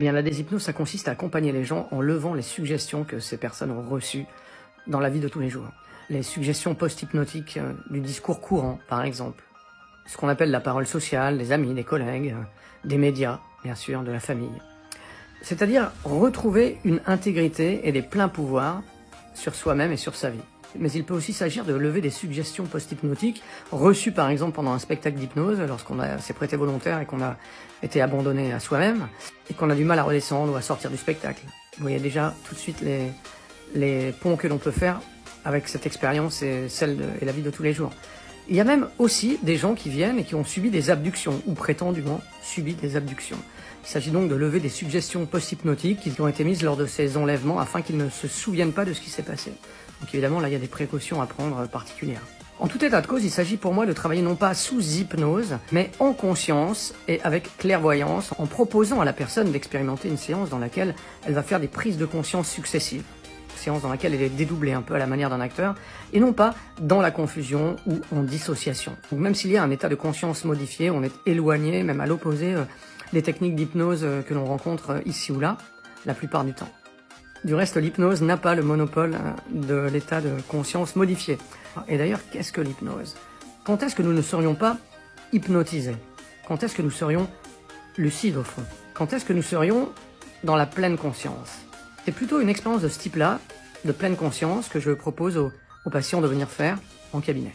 Eh bien, la déshypnose, ça consiste à accompagner les gens en levant les suggestions que ces personnes ont reçues dans la vie de tous les jours. Les suggestions post-hypnotiques du discours courant, par exemple. Ce qu'on appelle la parole sociale, des amis, des collègues, des médias, bien sûr, de la famille. C'est-à-dire retrouver une intégrité et des pleins pouvoirs sur soi-même et sur sa vie. Mais il peut aussi s'agir de lever des suggestions post-hypnotiques reçues par exemple pendant un spectacle d'hypnose, lorsqu'on s'est prêté volontaire et qu'on a été abandonné à soi-même, et qu'on a du mal à redescendre ou à sortir du spectacle. Vous voyez déjà tout de suite les ponts que l'on peut faire avec cette expérience et et la vie de tous les jours. Il y a même aussi des gens qui viennent et qui ont subi des abductions, ou prétendument subi des abductions. Il s'agit donc de lever des suggestions post-hypnotiques qui ont été mises lors de ces enlèvements afin qu'ils ne se souviennent pas de ce qui s'est passé. Donc évidemment, là, il y a des précautions à prendre particulières. En tout état de cause, il s'agit pour moi de travailler non pas sous hypnose, mais en conscience et avec clairvoyance, en proposant à la personne d'expérimenter une séance dans laquelle elle va faire des prises de conscience successives. Séance dans laquelle elle est dédoublée un peu à la manière d'un acteur, et non pas dans la confusion ou en dissociation. Donc même s'il y a un état de conscience modifié, on est éloigné, même à l'opposé des techniques d'hypnose que l'on rencontre ici ou là, la plupart du temps. Du reste, l'hypnose n'a pas le monopole de l'état de conscience modifié. Et d'ailleurs, qu'est-ce que l'hypnose? Quand est-ce que nous ne serions pas hypnotisés? Quand est-ce que nous serions lucides au fond? Quand est-ce que nous serions dans la pleine conscience? C'est plutôt une expérience de ce type-là, de pleine conscience, que je propose aux patients de venir faire en cabinet.